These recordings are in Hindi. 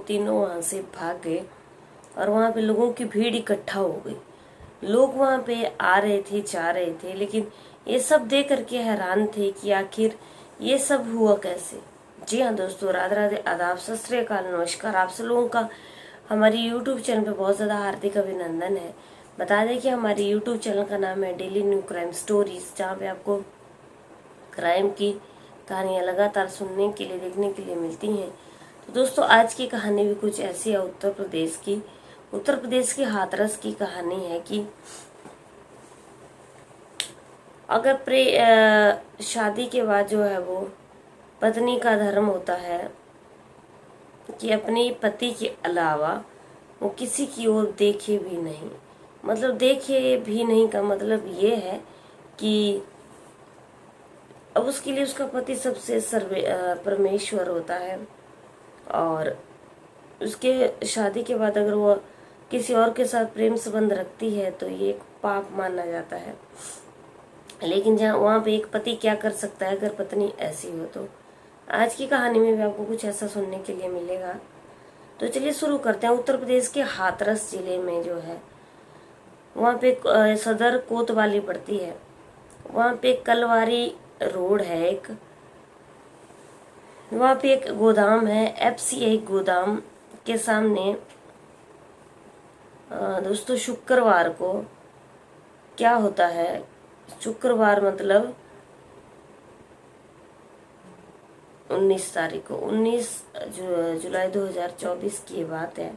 तीनों वहाँ से भाग गए और वहाँ पे लोगों की भीड़ इकट्ठा हो गई। लोग वहाँ पे आ रहे थे, जा रहे थे, लेकिन ये सब देख करके हैरान थे कि आखिर ये सब हुआ कैसे। जी हाँ दोस्तों, राधे राधे, आदाब, सत श्री अकाल, नमस्कार। आप सब लोगों का हमारी यूट्यूब चैनल पे बहुत ज़्यादा हार्दिक अभिनंदन है। बता दें कि हमारी यूट्यूब चैनल का नाम है डेली न्यू क्राइम स्टोरीज, जहाँ पे आपको क्राइम की कहानियाँ लगातार सुनने के लिए, देखने के लिए मिलती हैं। तो दोस्तों, आज की कहानी भी कुछ ऐसी है उत्तर प्रदेश की हाथरस की कहानी है कि अगर शादी के बाद जो है वो पत्नी का धर्म होता है कि अपने पति के अलावा वो किसी की ओर देखे भी नहीं। मतलब देखे भी नहीं का मतलब ये है कि अब उसके लिए उसका पति सबसे परमेश्वर होता है, और उसके शादी के बाद अगर वो किसी और के साथ प्रेम संबंध रखती है तो ये एक पाप माना जाता है। लेकिन जहाँ वहाँ पे एक पति क्या कर सकता है अगर पत्नी ऐसी हो। तो आज की कहानी में भी आपको कुछ ऐसा सुनने के लिए मिलेगा। तो चलिए शुरू करते हैं। उत्तर प्रदेश के हाथरस जिले में जो है वहाँ पे सदर कोतवाली पड़ती है। वहाँ पे कलवारी रोड है एक, वहाँ पे एक गोदाम है, FCI गोदाम के सामने दोस्तों शुक्रवार को क्या होता है, शुक्रवार मतलब 19 तारीख को, 19 जुलाई 2024 की बात है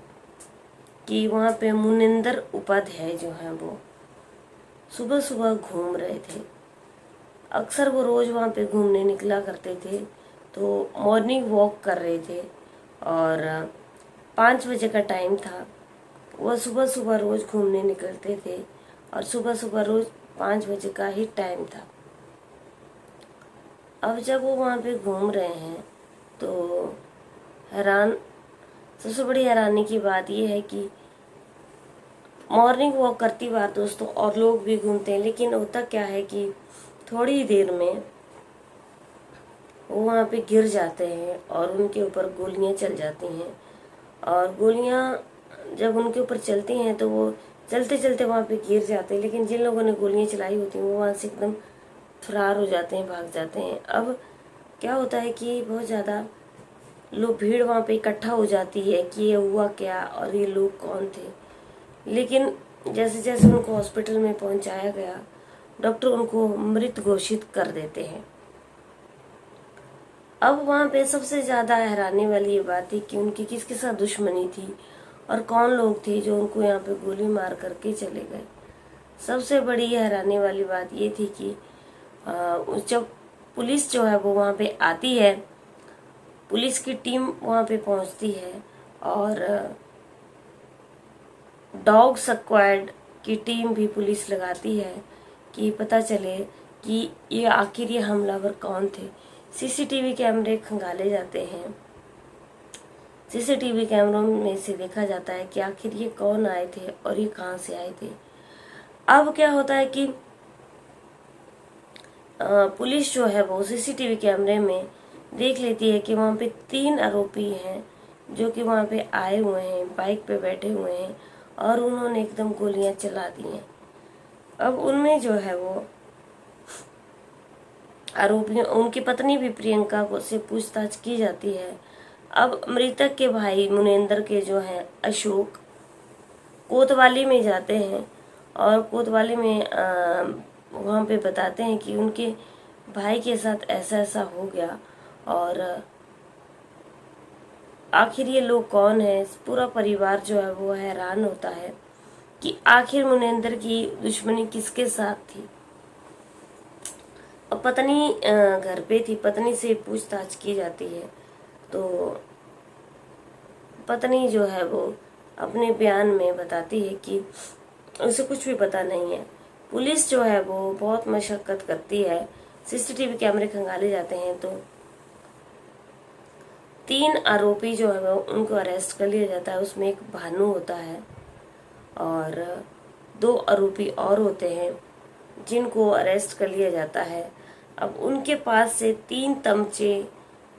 कि वहाँ पे मुनिंदर उपाध्याय जो है वो सुबह सुबह घूम रहे थे। अक्सर वो रोज वहाँ पे घूमने निकला करते थे, तो मॉर्निंग वॉक कर रहे थे और 5 बजे का टाइम था। वह सुबह सुबह रोज घूमने निकलते थे और सुबह सुबह रोज 5 बजे का ही टाइम था। अब जब वो वहाँ पे घूम रहे हैं तो सबसे बड़ी हैरानी की बात यह है कि मॉर्निंग वॉक करती बार दोस्तों और लोग भी घूमते हैं, लेकिन होता क्या है कि थोड़ी देर में वो वहाँ पे गिर जाते हैं और उनके ऊपर गोलियां चल जाती हैं। और गोलियां जब उनके ऊपर चलती हैं तो वो चलते चलते वहाँ पे गिर जाते हैं, लेकिन जिन लोगों ने गोलियां चलाई होती हैं वो वहाँ से एकदम फरार हो जाते हैं, भाग जाते हैं। अब क्या होता है कि बहुत ज़्यादा लोग, भीड़ वहाँ पे इकट्ठा हो जाती है कि ये हुआ क्या और ये लोग कौन थे। लेकिन जैसे जैसे उनको हॉस्पिटल में पहुँचाया गया, डॉक्टर उनको मृत घोषित कर देते हैं। अब वहाँ पे सबसे ज़्यादा हैरानी वाली ये बात थी कि उनकी किसके साथ दुश्मनी थी और कौन लोग थे जो उनको यहाँ पे गोली मार करके चले गए। सबसे बड़ी हैरानी वाली बात ये थी कि जब पुलिस जो है वो वहाँ पे आती है, पुलिस की टीम वहाँ पे पहुँचती है और डॉग स्क्वाड की टीम भी पुलिस लगाती है कि पता चले कि ये आखिर ये हमलावर कौन थे। CCTV कैमरे खंगाले जाते हैं। CCTV कैमरों में से देखा जाता है कि आखिर ये कौन आए थे और ये कहाँ से आए थे। अब क्या होता है कि पुलिस जो है वो CCTV कैमरे में देख लेती है कि वहाँ पे 3 आरोपी हैं जो कि वहाँ पे आए हुए हैं, बाइक पे बैठे हुए हैं और उन्होंने एकदम गोलियां चला दी हैं। अब उनमें जो है वो आरोपियों, उनकी पत्नी भी प्रियंका को से पूछताछ की जाती है। अब मृतक के भाई मुनेंद्र के जो हैं अशोक कोतवाली में जाते हैं और कोतवाली में वहाँ पे बताते हैं कि उनके भाई के साथ ऐसा ऐसा हो गया और आखिर ये लोग कौन है। पूरा परिवार जो है वो हैरान होता है कि आखिर मुनेंद्र की दुश्मनी किसके साथ थी। और पत्नी घर पे थी, पत्नी से पूछताछ की जाती है तो पत्नी जो है वो अपने बयान में बताती है कि उसे कुछ भी पता नहीं है। पुलिस जो है वो बहुत मशक्कत करती है, CCTV कैमरे खंगाले जाते हैं तो 3 आरोपी जो है वो उनको अरेस्ट कर लिया जाता है। उसमें एक भानु होता है और 2 आरोपी और होते हैं जिनको अरेस्ट कर लिया जाता है। अब उनके पास से 3 तमचे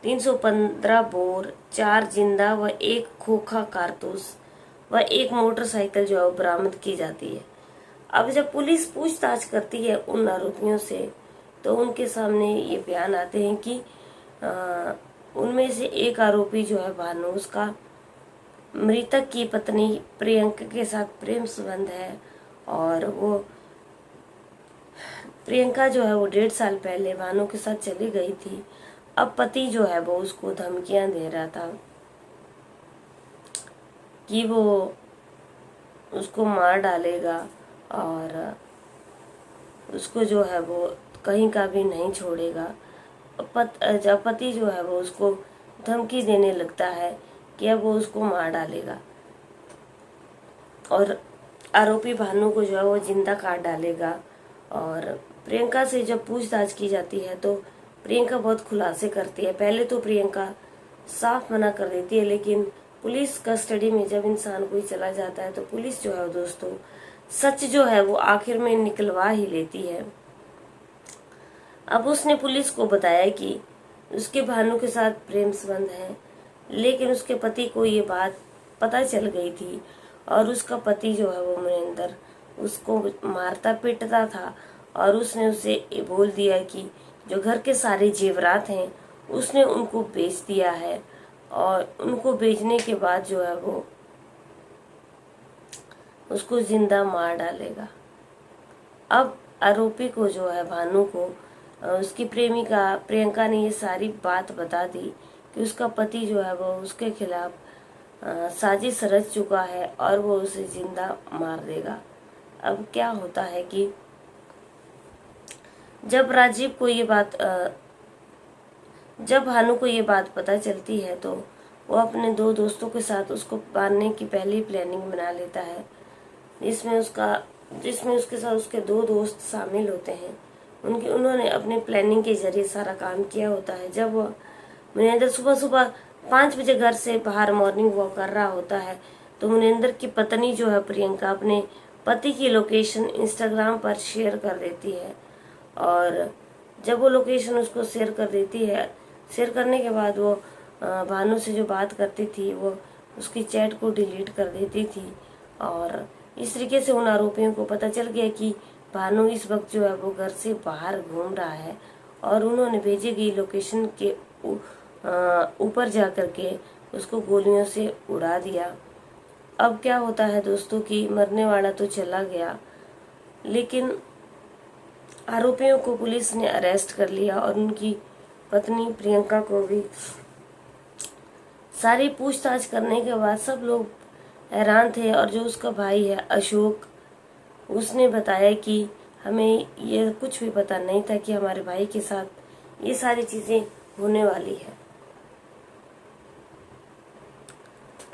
315 बोर, 4 जिंदा व 1 खोखा कारतूस व 1 मोटरसाइकिल जो है वो बरामद की जाती है। अब जब पुलिस पूछताछ करती है उन आरोपियों से तो उनके सामने ये बयान आते हैं कि उनमें से एक आरोपी जो है भानु, उसका मृतक की पत्नी प्रियंका के साथ प्रेम संबंध है और वो प्रियंका जो है वो 1.5 साल पहले भानु के साथ चली गई थी। अब पति जो है वो उसको धमकियां दे रहा था कि वो उसको मार डालेगा और उसको जो है वो कहीं का भी नहीं छोड़ेगा। जब पति जो है वो उसको धमकी देने लगता है कि अब वो उसको मार डालेगा और आरोपी भानु को जो है वो जिंदा काट डालेगा। और प्रियंका से जब पूछताछ की जाती है तो प्रियंका बहुत खुलासे करती है। पहले तो प्रियंका साफ मना कर देती है, लेकिन पुलिस कस्टडी में जब इंसान कोई चला जाता है तो पुलिस जो है वो दोस्तों सच जो है वो आखिर में निकलवा ही लेती है। अब उसने पुलिस को बताया कि उसके भानु के साथ प्रेम संबंध है, लेकिन उसके पति को ये बात पता चल गई थी और उसका पति जो है वो मनिंदर उसको मारता पीटता था और उसने उसे ये बोल दिया कि जो घर के सारे जेवरात हैं उसने उनको बेच दिया है और उनको बेचने के बाद जो है वो उसको जिंदा मार डालेगा। अब आरोपी को जो है भानु को उसकी प्रेमिका प्रियंका ने ये सारी बात बता दी कि उसका पति जो है वो उसके खिलाफ साजिश रच चुका है और वो उसे जिंदा मार देगा। अब क्या होता है कि जब राजीव को ये बात जब भानु को ये बात पता चलती है तो वो अपने 2 दोस्तों के साथ उसको मारने की पहली प्लानिंग बना लेता है, जिसमें उसके साथ उसके 2 दोस्त शामिल होते हैं। उन्होंने अपने प्लानिंग के जरिए सारा काम किया होता है। जब वो मुनिंदर सुबह 5 बजे घर से बाहर मॉर्निंग वॉक कर रहा होता है तो मुनिंदर की पत्नी जो है प्रियंका अपने पति की लोकेशन इंस्टाग्राम पर शेयर कर देती है और जब वो लोकेशन उसको शेयर कर देती है, शेयर करने के बाद वो भानु से जो बात करती थी वो उसकी चैट को डिलीट कर देती थी और इस तरीके से उन आरोपियों को पता चल गया कि भानु इस वक्त जो है वो घर से बाहर घूम रहा है और उन्होंने भेजी गई लोकेशन के ऊपर जा करके उसको गोलियों से उड़ा दिया। अब क्या होता है दोस्तों कि मरने वाला तो चला गया, लेकिन आरोपियों को पुलिस ने अरेस्ट कर लिया और उनकी पत्नी प्रियंका को भी। सारी पूछताछ करने के बाद सब लोग हैरान थे और जो उसका भाई है अशोक, उसने बताया कि हमें ये कुछ भी पता नहीं था कि हमारे भाई के साथ ये सारी चीजें होने वाली है।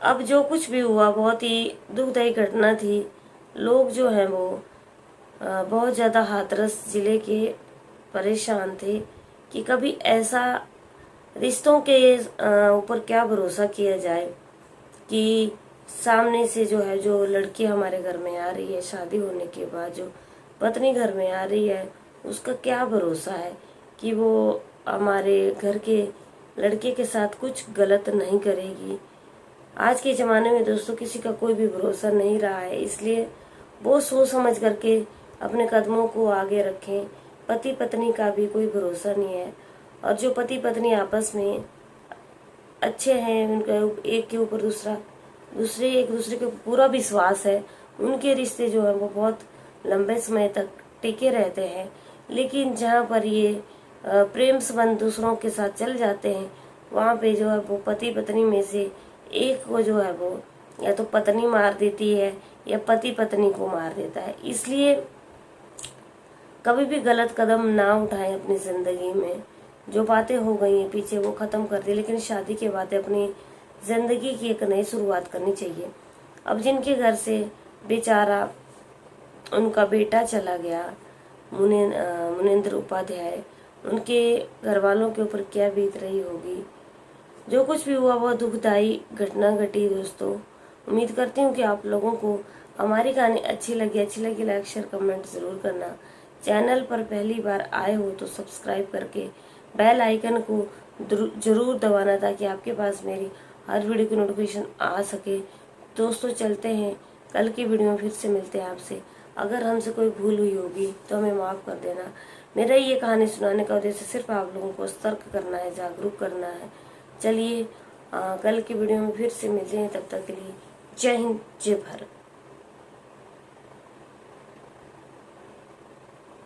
अब जो कुछ भी हुआ बहुत ही दुखदायी घटना थी। लोग जो हैं वो बहुत ज़्यादा हाथरस जिले के परेशान थे कि कभी ऐसा रिश्तों के ऊपर क्या भरोसा किया जाए कि सामने से जो है जो लड़की हमारे घर में आ रही है, शादी होने के बाद जो पत्नी घर में आ रही है उसका क्या भरोसा है कि वो हमारे घर के लड़के के साथ कुछ गलत नहीं करेगी। आज के ज़माने में दोस्तों किसी का कोई भी भरोसा नहीं रहा है, इसलिए बहुत सोच समझ करके अपने कदमों को आगे रखें। पति पत्नी का भी कोई भरोसा नहीं है और जो पति पत्नी आपस में अच्छे हैं, उनका एक के ऊपर दूसरे एक दूसरे के पूरा विश्वास है, उनके रिश्ते जो है वो बहुत लंबे समय तक टिके रहते हैं। लेकिन जहाँ पर ये प्रेम संबंध दूसरों के साथ चल जाते हैं वहाँ पे जो है वो पति पत्नी में से एक को जो है वो या तो पत्नी मार देती है या पति पत्नी को मार देता है। इसलिए कभी भी गलत कदम ना उठाएं अपनी जिंदगी में। जो बातें हो गई हैं पीछे वो खत्म कर दी, लेकिन शादी के बाद अपनी जिंदगी की एक नई शुरुआत करनी चाहिए। अब जिनके घर से बेचारा उनका बेटा चला गया मुनिंदर उपाध्याय, उनके घर वालों के ऊपर क्या बीत रही होगी। जो कुछ भी हुआ वो दुखदाई घटना घटी दोस्तों। उम्मीद करती हूँ कि आप लोगों को हमारी कहानी अच्छी लगी लाइक शेयर कमेंट जरूर करना। चैनल पर पहली बार आए हो तो सब्सक्राइब करके बेल आइकन को जरूर दबाना ताकि आपके पास मेरी हर वीडियो की नोटिफिकेशन आ सके। दोस्तों चलते हैं, कल की वीडियो में फिर से मिलते हैं आपसे। अगर हमसे कोई भूल हुई होगी तो हमें माफ़ कर देना। मेरा ये कहानी सुनाने का उद्देश्य सिर्फ आप लोगों को सतर्क करना है, जागरूक करना है। चलिए कल की वीडियो में फिर से मिलते हैं, तब तक के लिए जय हिंद, जय भारत।